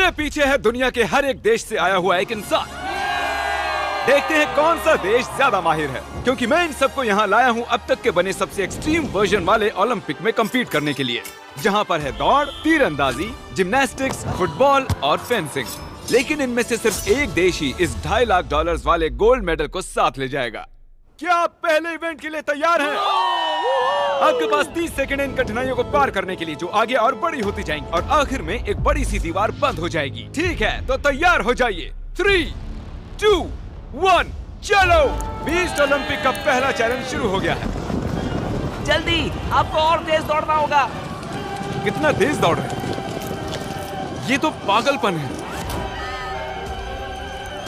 मेरे पीछे है दुनिया के हर एक देश से आया हुआ एक इंसान। देखते हैं कौन सा देश ज्यादा माहिर है, क्योंकि मैं इन सबको यहाँ लाया हूँ अब तक के बने सबसे एक्सट्रीम वर्जन वाले ओलंपिक में कम्पीट करने के लिए, जहाँ पर है दौड़, तीरंदाजी, जिम्नास्टिक्स, फुटबॉल और फेंसिंग। लेकिन इनमें से सिर्फ एक देश ही इस $2.5 लाख वाले गोल्ड मेडल को साथ ले जाएगा। क्या आप पहले इवेंट के लिए तैयार हैं? आपके पास 30 सेकंड इन कठिनाइयों को पार करने के लिए, जो आगे और बड़ी होती जाएंगी और आखिर में एक बड़ी सी दीवार बंद हो जाएगी। ठीक है, तो तैयार हो जाइए। 3, 2, 1, चलो। बीस्ट ओलंपिक का पहला चैलेंज शुरू हो गया है। जल्दी, आपको और तेज दौड़ना होगा। कितना तेज दौड़ रहे हैं? ये तो पागलपन है।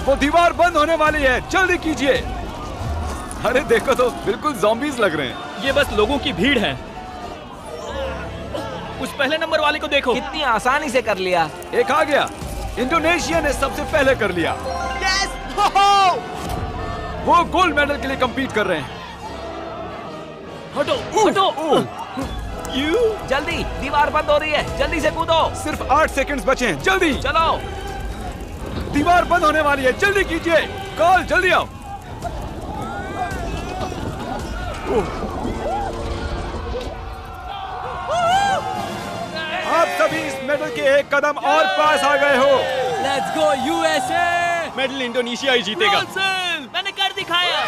वो दीवार बंद होने वाली है, जल्दी कीजिए। अरे देखो तो, बिल्कुल ज़ॉम्बीज़ लग रहे हैं। ये बस लोगों की भीड़ है। उस पहले नंबर वाले को देखो, कितनी आसानी से कर लिया। एक आ गया। इंडोनेशिया ने सबसे पहले कर लिया। यस! वो गोल्ड मेडल के लिए कम्पीट कर रहे हैं। हटो, हटो। जल्दी, दीवार बंद हो रही है, जल्दी से कूदो। सिर्फ 8 सेकंड्स बचे हैं, जल्दी। चलो, दीवार बंद होने वाली है, जल्दी कीजिए। कॉल, जल्दी आओ। आप सभी इस मेडल के एक कदम और पास आ गए हो। Let's go USA. Medal Indonesia ही जीतेगा। मैंने कर दिखाया।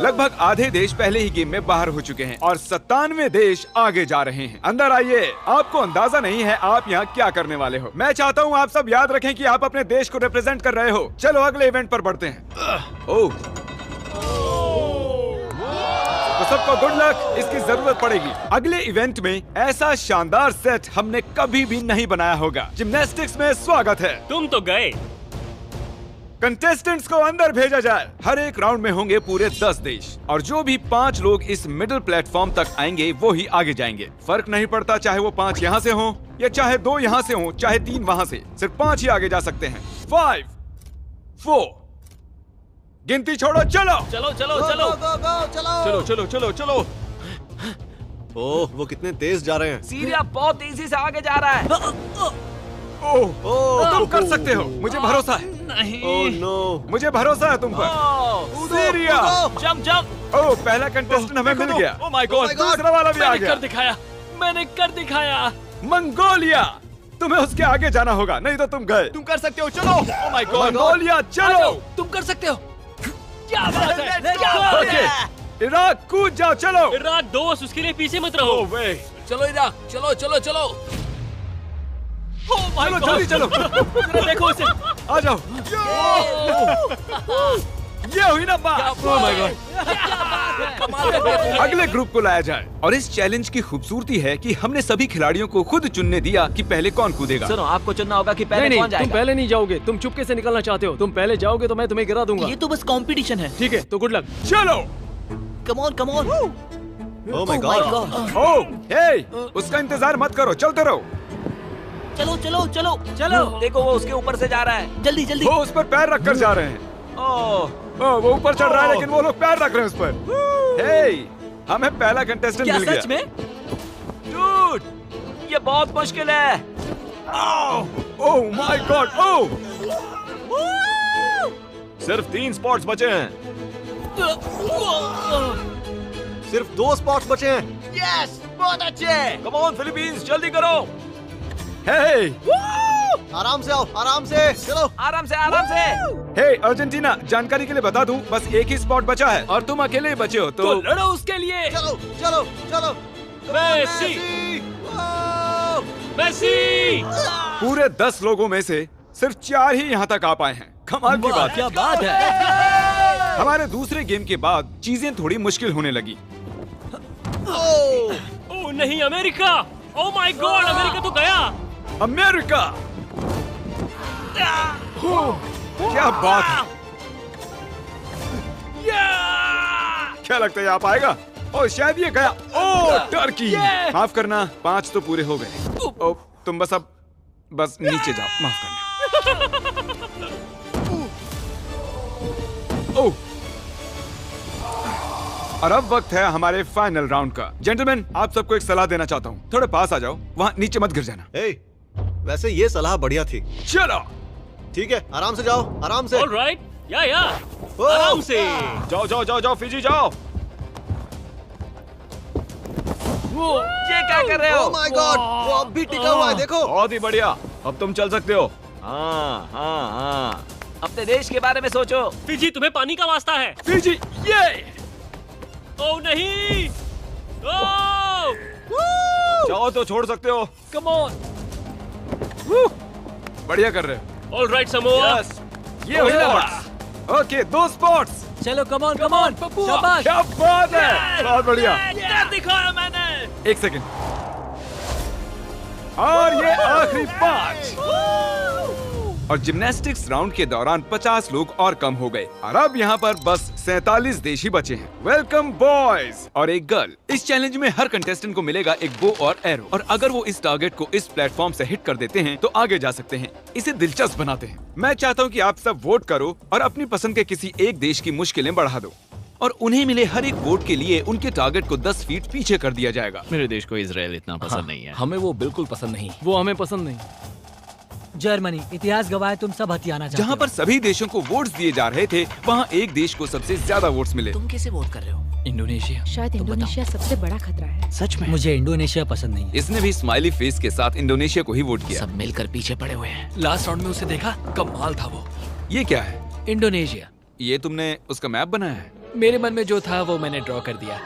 लगभग आधे देश पहले ही गेम में बाहर हो चुके हैं और 97 देश आगे जा रहे हैं। अंदर आइए। आपको अंदाजा नहीं है आप यहाँ क्या करने वाले हो। मैं चाहता हूँ आप सब याद रखें कि आप अपने देश को रिप्रेजेंट कर रहे हो। चलो अगले इवेंट पर बढ़ते हैं। ओह, तो सबको गुड लक, इसकी जरूरत पड़ेगी। अगले इवेंट में ऐसा शानदार सेट हमने कभी भी नहीं बनाया होगा। जिम्नास्टिक्स में स्वागत है। तुम तो गए। कंटेस्टेंट्स को अंदर भेजा जाए। हर एक राउंड में होंगे पूरे 10 देश और जो भी 5 लोग इस मिडिल प्लेटफॉर्म तक आएंगे वो ही आगे जाएंगे। फर्क नहीं पड़ता चाहे वो 5 यहाँ से हों या चाहे 2 यहाँ से हों, चाहे 3 वहाँ से, सिर्फ 5 ही आगे जा सकते हैं। 5, 4, गिनती छोड़ो, चलो चलो चलो चलो चलो चलो चलो चलो। ओह, वो कितने तेज जा रहे हैं। सीरिया बहुत तेजी से आगे जा रहा है। ओह, तुम कर सकते हो, मुझे भरोसा है। नहीं। ओह नो, मुझे भरोसा है तुम पर। Syria, jump jump. ओह, पहला कंटेस्टेंट हमें मिल गया। ओह माय गॉड, दूसरा वाला भी आ मैंने गया। कर दिखाया, मैंने कर दिखाया। मंगोलिया, तुम्हें उसके आगे जाना होगा, नहीं तो तुम गए। तुम कर सकते हो, चलो। ओह माय गॉड, मंगोलिया, चलो। तुम कर सकते हो। क्या बात है, क्या ओके, बात है। इराक कूद जाओ, चलो। इराक दोस्त, उसके लिए पीछे मत रहो। चलो इराक, चलो चलो चलो। ओह माय चलो गॉड, जल्दी चलो। जरा देखो इसे। आ जाओ। ये हुई ना बात। ओह माय गॉड, अगले ग्रुप को लाया जाए और इस चैलेंज की खूबसूरती है कि हमने सभी खिलाड़ियों को खुद चुनने दिया कि पहले कौन कूदेगा। सुनो, आपको चुनना होगा कि पहले नहीं, कौन तुम जाएगा। पहले नहीं जाओगे, तुम चुपके से निकलना चाहते हो। तुम पहले जाओगे तो मैं तुम्हें गिरा दूंगा। ये तो बस कंपटीशन है। ठीक है, तो गुड लक। चलो। Come on come on. Oh my god. Oh, hey, उसका इंतजार मत करो, चलते रहो। चलो चलो चलो चलो। देखो वो उसके ऊपर से जा रहा है। जल्दी जल्दी। वो उस पर पैर रखकर जा रहे हैं। ओह, वो ऊपर चढ़ रहा है लेकिन वो लोग पैर रख रहे हैं उस पर। हे, हमें पहला कंटेस्टेंट क्या मिल गया। सच में? डूड, ये बहुत मुश्किल है। ओह माय गॉड, ओह। सिर्फ 3 स्पॉट्स बचे हैं। सिर्फ 2 स्पॉट्स बचे हैं। यस, बहुत अच्छे। कम ऑन फिलीपींस, जल्दी करो। हे, आराम से आओ, आराम से, चलो। आराम से आराम से। हे अर्जेंटीना, जानकारी के लिए बता दूं, बस एक ही स्पॉट बचा है और तुम अकेले ही बचे हो, तो लड़ो उसके लिए। चलो चलो चलो। Messi, Messi. पूरे 10 लोगों में से सिर्फ 4 ही यहाँ तक आ पाए हैं। कमाल की बात। क्या बात है। हमारे दूसरे गेम के बाद चीजें थोड़ी मुश्किल होने लगी। ओह नहीं, America. Oh my God, America तो गया। अमेरिका, क्या बात है। क्या लगता है आप आएगा? ओह शायद ये गया। ओह टर्की, माफ करना, 5 तो पूरे हो गए। ओह तुम बस नीचे जाओ, माफ करना। ओह, और अब वक्त है हमारे फाइनल राउंड का। जेंटलमैन, आप सबको एक सलाह देना चाहता हूँ, थोड़े पास आ जाओ, वहाँ नीचे मत गिर जाना। हे, वैसे ये सलाह बढ़िया थी। चलो ठीक है, आराम से जाओ, आराम से। ऑलराइट, या ओ! आराम से। जाओ जाओ जाओ जाओ फिजी जाओ। ये क्या कर रहे हो? ओह माय गॉड, वो अब भी टिका हुआ है, देखो। बहुत ही बढ़िया, अब तुम चल सकते हो। हाँ हाँ हाँ। अपने देश के बारे में सोचो। फिजी, तुम्हें पानी का वास्ता है। फिजी ये। ओह नहीं, ओह! चाहो तो छोड़ सकते हो। Come on. बढ़िया कर रहे हो। Alright Samoa. यस, ये हुई स्पॉट्स। Okay, 2 spots. चलो कम ऑन शाबाश। क्या बात है, बहुत बढ़िया। क्या दिखाया मैंने? 1 सेकंड। और ये आखिरी 5। और जिम्नास्टिक्स राउंड के दौरान 50 लोग और कम हो गए और अब यहाँ पर बस 47 देश ही बचे हैं। वेलकम बॉयज और एक गर्ल। इस चैलेंज में हर कंटेस्टेंट को मिलेगा एक बो और एरो, और अगर वो इस टारगेट को इस प्लेटफॉर्म से हिट कर देते हैं तो आगे जा सकते हैं। इसे दिलचस्प बनाते हैं। मैं चाहता हूँ कि आप सब वोट करो और अपनी पसंद के किसी एक देश की मुश्किलें बढ़ा दो, और उन्हें मिले हर एक वोट के लिए उनके टारगेट को 10 फीट पीछे कर दिया जाएगा। मेरे देश को इजराइल इतना पसंद नहीं है। हमें वो बिल्कुल पसंद नहीं। वो हमें पसंद नहीं। जर्मनी, इतिहास गवाह तुम सब हथियाना चाहते जहाँ पर सभी देशों को वोट्स दिए जा रहे थे, वहाँ एक देश को सबसे ज्यादा वोट्स मिले। तुम कैसे वोट कर रहे हो? इंडोनेशिया। शायद इंडोनेशिया सबसे बड़ा खतरा है। सच में? मुझे इंडोनेशिया पसंद नहीं है। इसने भी स्माइली फेस के साथ इंडोनेशिया को ही वोट किया। सब मिलकर पीछे पड़े हुए हैं। लास्ट राउंड में उसे देखा, कमाल था वो। ये क्या है? इंडोनेशिया। ये तुमने उसका मैप बनाया है? मेरे मन में जो था वो मैंने ड्रॉ कर दिया।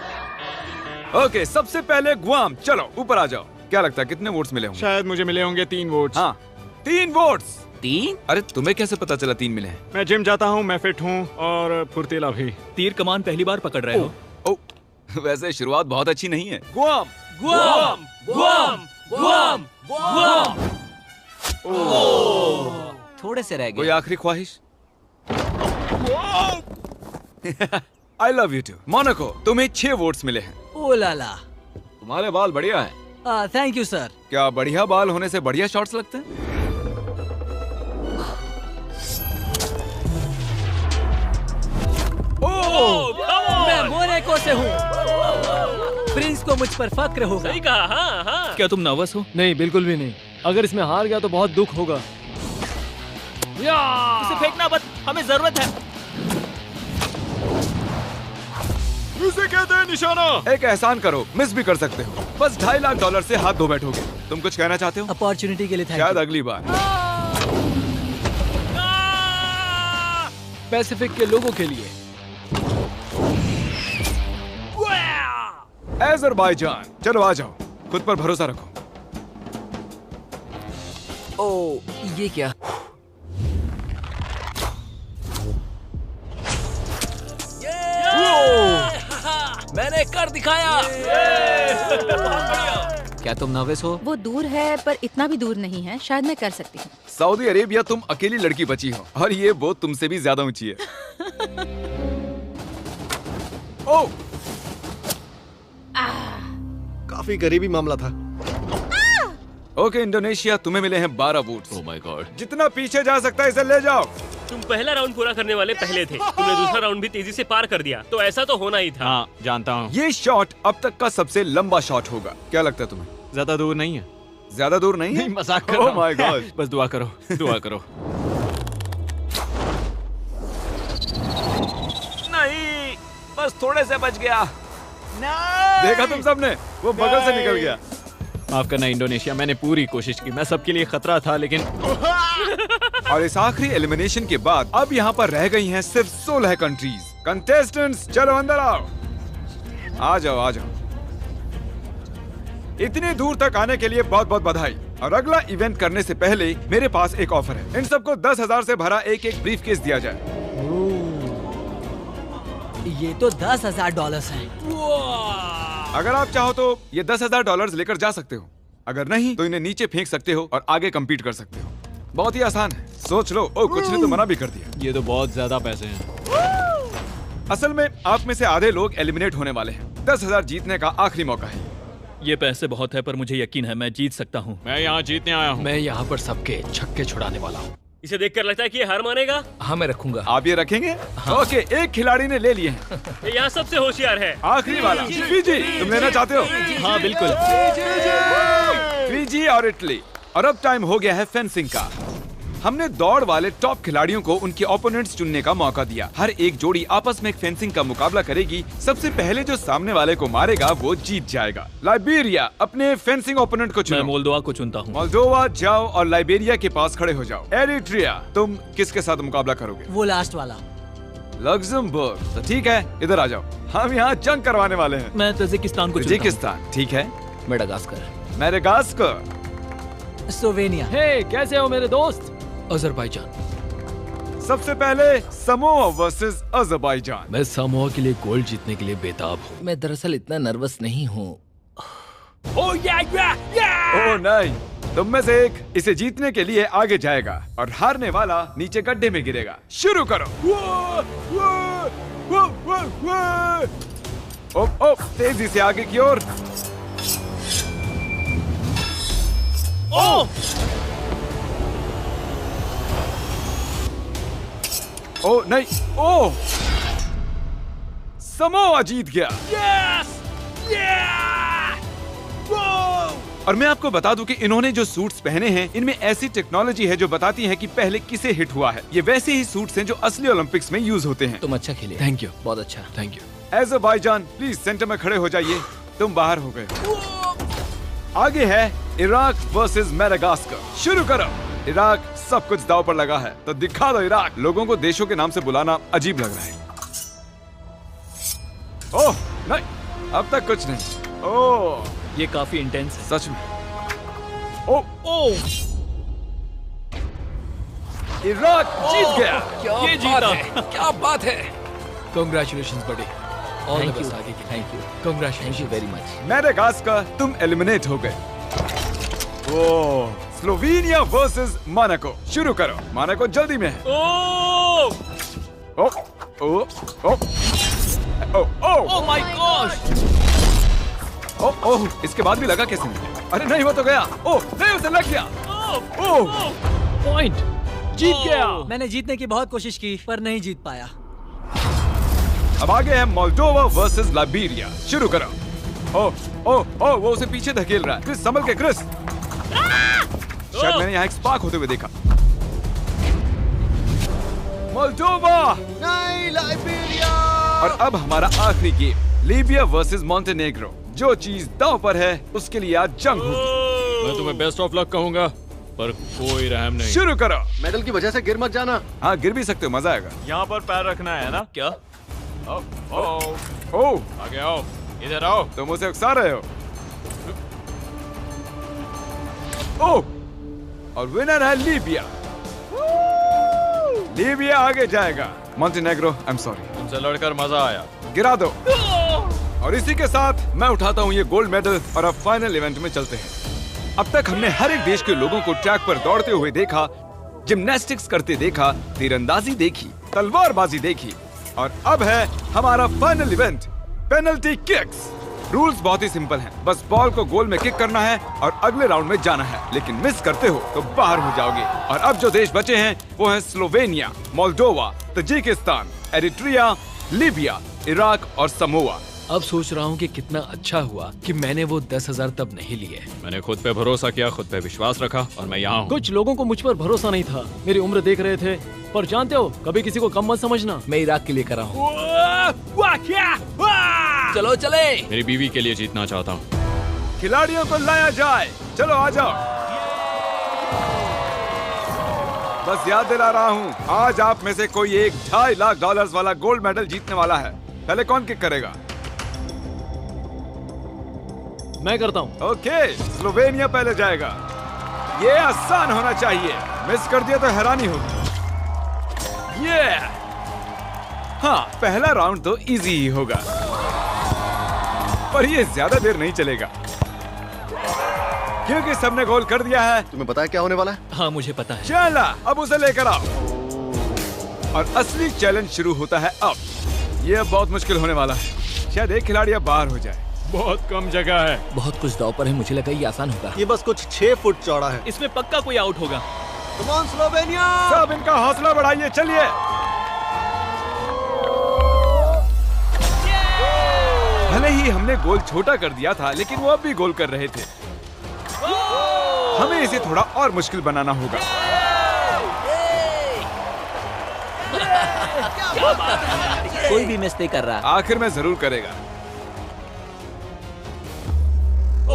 ओके, सबसे पहले गुआम। चलो ऊपर आ जाओ। क्या लगता है कितने वोट्स मिले होंगे? शायद मुझे मिले होंगे 3 वोट्स। हाँ, 3 वोट्स। 3? अरे तुम्हें कैसे पता चला 3 मिले हैं? मैं जिम जाता हूँ, मैं फिट हूँ और फुर्तीला भी। तीर कमान पहली बार पकड़ रहे हो? ओ, वैसे शुरुआत बहुत अच्छी नहीं है। Guam. Guam, Guam, Guam, Guam. थोड़े से रह कोई गए। आखिरी ख्वाहिश? I love you too. Monaco, तुम्हें 6 वोट्स मिले हैं। ओ लाला। तुम्हारे बाल बढ़िया है। Thank you sir. क्या बढ़िया बाल होने से बढ़िया शॉट्स लगते हैं? मैं मोनाको से हूँ। प्रिंस को मुझ पर फक्र होगा। सही कहा, हाँ हाँ। क्या तुम नर्वस हो? नहीं, बिल्कुल भी नहीं। अगर इसमें हार गया तो बहुत दुख होगा। उसे फेंकना मत, हमें जरूरत है। उसे कहते हैं निशाना। एक एहसान करो, मिस भी कर सकते हो। बस $2.5 लाख से हाथ धो बैठोगे। तुम कुछ कहना चाहते हो? अपॉर्चुनिटी के लिए थैंक शायद यू। अगली बार। पैसिफिक के लोगों के लिए। अज़रबैजान, चलो आ जाओ। खुद पर भरोसा रखो। ओ, ये क्या? मैंने कर दिखाया। क्या तुम नर्वस हो? वो दूर है पर इतना भी दूर नहीं है, शायद मैं कर सकती हूँ। सऊदी अरेबिया, तुम अकेली लड़की बची हो और ये बोट तुमसे भी ज्यादा ऊंची है। ओ, काफी करीबी मामला था। ओके इंडोनेशिया, तुम्हें मिले हैं 12 वोट्स। Oh my God. जितना पीछे जा सकता है इसे ले जाओ। तुम पहला राउंड पूरा करने वाले पहले थे। तुमने दूसरा राउंड भी तेजी से पार कर दिया, तो ऐसा तो होना ही था। हाँ, जानता हूँ। ये शॉट अब तक का सबसे लंबा शॉट होगा। क्या लगता है तुम्हें? ज्यादा दूर नहीं है। ज्यादा दूर नहीं है? मजाक कर रहा Oh हूँ। my God। बस दुआ करो, दुआ करो। नहीं, बस थोड़े से बच गया। देखा तुम सबने, वो बगल से निकल गया। माफ करना इंडोनेशिया, मैंने पूरी कोशिश की। मैं सबके लिए खतरा था, लेकिन और इस आखिरी एलिमिनेशन के बाद अब यहाँ पर रह गई हैं सिर्फ 16 कंट्रीज। कंटेस्टेंट्स, चलो अंदर आओ। आ जाओ, आ जाओ। इतनी दूर तक आने के लिए बहुत बहुत बधाई। और अगला इवेंट करने से पहले मेरे पास एक ऑफर है। इन सबको 10,000 से भरा एक ब्रीफकेस दिया जाए। ये तो $10,000 है। अगर आप चाहो तो ये $10,000 लेकर जा सकते हो। अगर नहीं तो इन्हें नीचे फेंक सकते हो और आगे कम्पीट कर सकते हो। बहुत ही आसान है, सोच लो। ओ, कुछ ने तो मना भी कर दिया। ये तो बहुत ज्यादा पैसे हैं। असल में आप में से आधे लोग एलिमिनेट होने वाले हैं। 10,000 जीतने का आखिरी मौका है। ये पैसे बहुत है, पर मुझे यकीन है मैं जीत सकता हूँ। मैं यहाँ जीतने आया हूँ। मैं यहाँ पर सबके छक्के छुड़ाने वाला हूँ। इसे देखकर लगता है कि ये हार मानेगा। हाँ, मैं रखूंगा। आप ये रखेंगे? ओके, एक खिलाड़ी ने ले लिए हैं। ये यहाँ सबसे होशियार है। आखिरी वाला फिजी, तुम लेना चाहते हो? हाँ बिल्कुल। फिजी और इटली। और अब टाइम हो गया है फेंसिंग का। हमने दौड़ वाले टॉप खिलाड़ियों को उनके ओपोनेंट्स चुनने का मौका दिया। हर एक जोड़ी आपस में एक फेंसिंग का मुकाबला करेगी। सबसे पहले जो सामने वाले को मारेगा वो जीत जाएगा। लाइबेरिया अपने फेंसिंग ओपोनेंट को मैं चुनो। मोल्दोवा को चुनता हूँ। मोल्दोवा जाओ और लाइबेरिया के पास खड़े हो जाओ। एरिट्रिया, तुम किसके साथ मुकाबला करोगे? वो लास्ट वाला। लग्जमबर्ग, तो ठीक है, इधर आ जाओ, हम यहाँ जंग करवाने वाले हैं। मैं तजिकिस्तान को चुनता हूँ। तजिकिस्तान, ठीक है। मेडागास्कर। मेडागास्कर। स्लोवेनिया। हे, कैसे हो मेरे दोस्त? अजरबैजान। सबसे पहले समोआ वर्सेस अजरबैजान। मैं समोआ के लिए गोल्ड जीतने के लिए बेताब हूँ। मैं दरअसल इतना नर्वस नहीं हूँ। ओह नहीं, तुम में से एक इसे जीतने के लिए आगे जाएगा और हारने वाला नीचे गड्ढे में गिरेगा। शुरू करो। ओह, तेजी से आगे की ओर। ओह नहीं, ओह, समोआ जीत गया। और मैं आपको बता दूं कि इन्होंने जो सूट्स पहने हैं इनमें ऐसी टेक्नोलॉजी है जो बताती है कि पहले किसे हिट हुआ है। ये वैसे ही सूट्स हैं जो असली ओलंपिक्स में यूज होते हैं। तुम अच्छा खेले। Thank you. बहुत अच्छा। Thank you. Azerbaijan, please centre में खड़े हो जाइए। तुम बाहर हो गए। आगे है इराक वर्सेस मेडागास्कर। शुरू करो। इराक, सब कुछ दांव पर लगा है, तो दिखा दो इराक। लोगों को देशों के नाम से बुलाना अजीब लग रहा है। ओह नहीं, अब तक कुछ नहीं। ओह, ये काफी इंटेंस है। सच में। ओह, इराक जीत गया। ये जीता। क्या बात है। Congratulations, buddy. All the Thank best you. आगे के लिए। Thank you. Congratulations. Very much. Madagascar, तुम एलिमिनेट हो गए। ओह, स्लोवेनिया वर्सेस मोनाको। शुरू करो। मोनाको जल्दी में है। ओह, ओह, ओह, ओह, ओह माय गॉड। ओह, ओह, इसके बाद भी लगा कैसे नहीं? अरे नहीं, वो तो गया। ओह नहीं, उसे लग गया। ओह, पॉइंट। जीत गया। मैंने जीतने की बहुत कोशिश की पर नहीं जीत पाया। अब आगे है मोल्दोवा वर्सेस लाइबेरिया। शुरू करो। ओह, ओह, ओह, वो उसे पीछे धकेल रहा है। क्रिस, संभल के क्रिस। शायद मैंने यहाँ एक स्पार्क होते हुए देखा। मोल्दोवा। नहीं, लाइबेरिया। और अब हमारा आखिरी गेम, लीबिया वर्सेस मोंटेनेग्रो। जो चीज दांव पर है उसके लिए आज जंग होगी। मैं तुम्हें बेस्ट ऑफ लक कहूंगा, पर कोई रहम नहीं। शुरू करो। मेडल की वजह से गिर मत जाना। हाँ, गिर भी सकते हो, मजा आएगा। यहाँ पर पैर रखना है ना? क्या? ओह, आगे आओ, इधर आओ। तुम उसे उकसा रहे हो। ओह, और विनर है लीबिया। लीबिया आगे जाएगा। Montenegro, I am sorry. तुमसे लड़कर मजा आया। गिरा दो। और इसी के साथ मैं उठाता हूँ ये गोल्ड मेडल और अब फाइनल इवेंट में चलते हैं। अब तक हमने हर एक देश के लोगों को ट्रैक पर दौड़ते हुए देखा, जिम्नास्टिक्स करते देखा, तीरंदाजी देखी, तलवारबाजी देखी, और अब है हमारा final event, penalty kicks. Rules बहुत ही सिंपल हैं। बस बॉल को गोल में किक करना है और अगले राउंड में जाना है, लेकिन मिस करते हो तो बाहर हो जाओगे। और अब जो देश बचे हैं वो हैं Slovenia, Moldova, Tajikistan, Eritrea, Libya, Iraq और समोआ। अब सोच रहा हूँ कि कितना अच्छा हुआ कि मैंने वो 10,000 तब नहीं लिए। मैंने खुद पे भरोसा किया, खुद पे विश्वास रखा, और मैं यहाँ हूँ। कुछ लोगों को मुझ पर भरोसा नहीं था। मेरी उम्र देख रहे थे, पर जानते हो, कभी किसी को कम मत समझना। मैं इराक के लिए कर रहा हूँ। चलो चले। मेरी बीवी के लिए जीतना चाहता हूँ। खिलाड़ियों को लाया जाए। चलो आ जाओ। बस याद दिला रहा हूँ, आज आप में से कोई एक $2.5 लाख वाला गोल्ड मेडल जीतने वाला है। पहले कौन किक करेगा? मैं करता हूँ। ओके, स्लोवेनिया पहले जाएगा। ये आसान होना चाहिए, मिस कर दिया तो हैरानी होगी। ये हाँ, पहला राउंड तो इजी ही होगा, पर ये ज्यादा देर नहीं चलेगा क्योंकि सबने गोल कर दिया है। तुम्हें पता है क्या होने वाला है? हाँ, मुझे पता है। चला, अब उसे लेकर आओ। और असली चैलेंज शुरू होता है अब। ये अब बहुत मुश्किल होने वाला है। शायद एक खिलाड़ी अब बाहर हो जाए। बहुत कम जगह है। बहुत कुछ दांव पर है, मुझे लगा ये आसान होगा। ये बस कुछ 6 फुट चौड़ा है। इसमें पक्का कोई आउट होगा। Come on Slovenia! सब इनका हौसला बढ़ाइए, चलिए। भले ही हमने गोल छोटा कर दिया था, लेकिन वो अब भी गोल कर रहे थे। हमें इसे थोड़ा और मुश्किल बनाना होगा। कोई भी मिस नहीं कर रहा। आखिर में जरूर करेगा।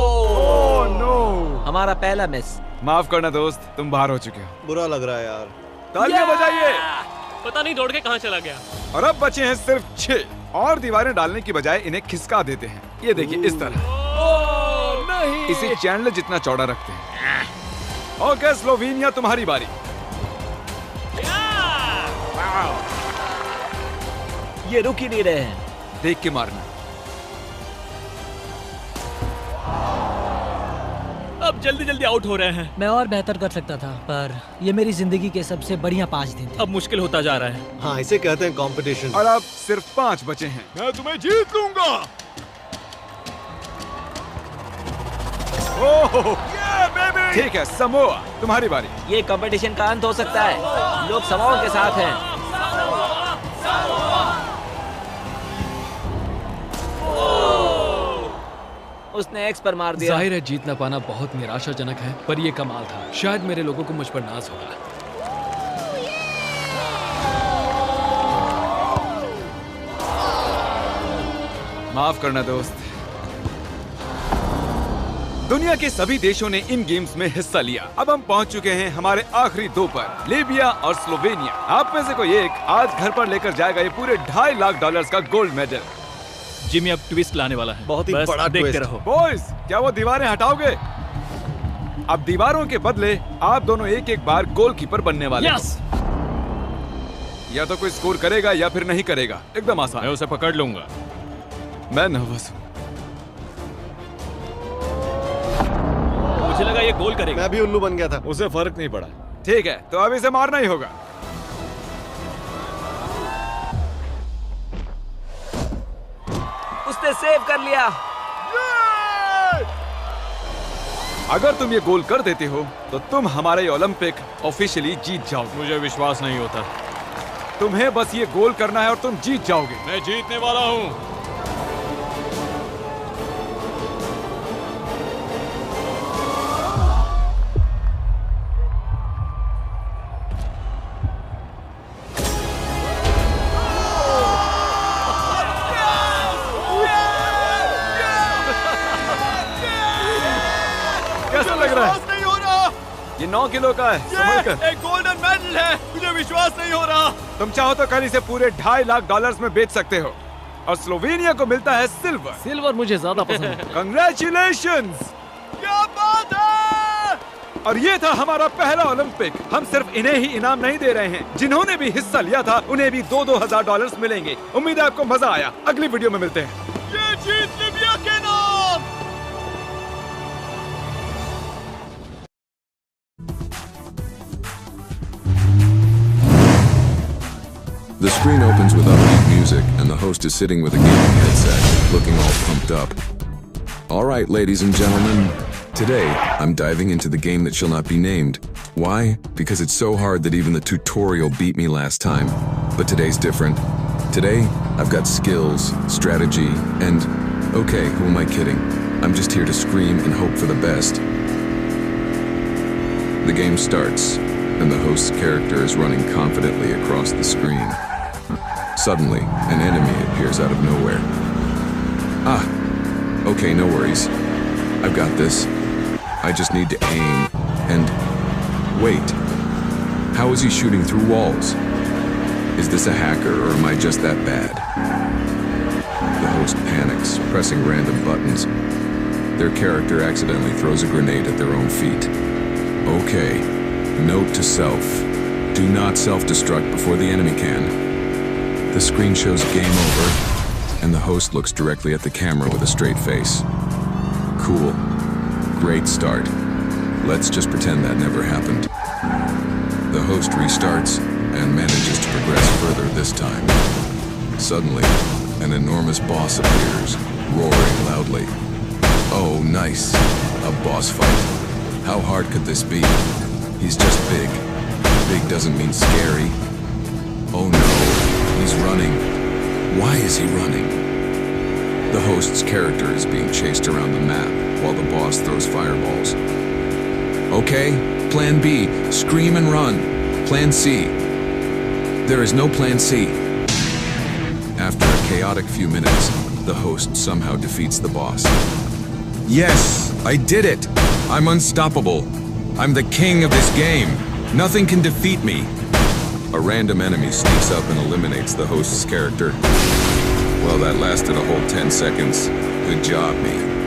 ओह नो, हमारा पहला मिस। माफ करना दोस्त, तुम बाहर हो चुके हो। बुरा लग रहा है यार। तालियां बजाइए। पता नहीं दौड़ के कहाँ चला गया। और अब बचे हैं सिर्फ 6 और दीवारें डालने की बजाय इन्हें खिसका देते हैं। ये देखिए इस तरह। नहीं। इसे चैंडलर जितना चौड़ा रखते हैं। ओके स्लोवेनिया, तुम्हारी बारी। ये रुक ही नहीं रहे हैं। देख के मारना। अब जल्दी जल्दी आउट हो रहे हैं। मैं और बेहतर कर सकता था, पर ये मेरी जिंदगी के सबसे बढ़िया 5 दिन थे। अब मुश्किल होता जा रहा है। हाँ, इसे कहते हैं कंपटीशन। और अब सिर्फ 5 बचे हैं। मैं तुम्हें जीत लूंगा। ओह, ठीक है समोआ, तुम्हारी बारी। ये कंपटीशन का अंत हो सकता है। लोग समाओं के साथ हैं। उसने एक्स पर मार दिया। जाहिर है जीत ना पाना बहुत निराशाजनक है, पर ये कमाल था। शायद मेरे लोगों को मुझ पर नाज होगा। माफ करना दोस्त। दुनिया के सभी देशों ने इन गेम्स में हिस्सा लिया। अब हम पहुंच चुके हैं हमारे आखिरी 2 पर, लीबिया और स्लोवेनिया। आप में से कोई एक आज घर पर लेकर जाएगा ये पूरे $2.5 लाख का गोल्ड मेडल। जिमी अब ट्विस्ट लाने वाला है। बहुत ही बस बड़ा देखते ट्विस्ट। रहो। बॉयज, क्या वो दीवारें हटाओगे? अब दीवारों के बदले आप दोनों एक बार गोलकीपर बनने वाले हो। यस। या तो कोई स्कोर करेगा या फिर नहीं करेगा। एकदम आसान। मैं उसे पकड़ लूंगा। मैं नर्वस हूँ। मुझे लगा ये गोल करेगा। मैं भी उल्लू बन गया था। उसे फर्क नहीं पड़ा। ठीक है, तो अब इसे मारना ही होगा। उसने सेव कर लिया। अगर तुम ये गोल कर देते हो तो तुम हमारा ये ओलंपिक ऑफिशियली जीत जाओगे। मुझे विश्वास नहीं होता। तुम्हें बस ये गोल करना है और तुम जीत जाओगे। मैं जीतने वाला हूँ। कैसा लग रहा है? नहीं हो रहा। ये 9 किलो का है। संभल कर। एक गोल्डन मेडल है। मुझे विश्वास नहीं हो रहा। तुम चाहो तो कल इसे पूरे $2.5 लाख में बेच सकते हो और स्लोवेनिया को मिलता है सिल्वर। सिल्वर मुझे ज्यादा पसंद है। कंग्रेचुलेशंस! क्या बात है। और ये था हमारा पहला ओलंपिक। हम सिर्फ इन्हें ही इनाम नहीं दे रहे हैं, जिन्होंने भी हिस्सा लिया था उन्हें भी $2,000 मिलेंगे। उम्मीद है आपको मजा आया। अगली वीडियो में मिलते हैं। ये जीत लीबिया के नाम। The screen opens with upbeat music, and the host is sitting with a gaming headset, looking all pumped up. All right, ladies and gentlemen, today I'm diving into the game that shall not be named. Why? Because it's so hard that even the tutorial beat me last time. But today's different. Today, I've got skills, strategy, and okay, who am I kidding? I'm just here to scream and hope for the best. The game starts, and the host's character is running confidently across the screen. Suddenly, an enemy appears out of nowhere. Ah, okay, no worries. I've got this. I just need to aim, and wait. How is he shooting through walls? Is this a hacker, or am I just that bad? The host panics, pressing random buttons. Their character accidentally throws a grenade at their own feet. Okay, note to self. Do not self-destruct before the enemy can. The screen shows game over, and the host looks directly at the camera with a straight face. Cool. Great start. Let's just pretend that never happened. The host restarts and manages to progress further this time. Suddenly, an enormous boss appears, roaring loudly. Oh, nice. A boss fight. How hard could this be? He's just big. Big doesn't mean scary. Oh no. He's running. Why is he running? The host's character is being chased around the map while the boss throws fireballs. Okay? Plan B, scream and run. Plan C. There is no plan C. After a chaotic few minutes, the host somehow defeats the boss. Yes, I did it! I'm unstoppable. I'm the king of this game. Nothing can defeat me. A random enemy sneaks up and eliminates the host's character. Well, that lasted a whole 10 seconds. Good job, me.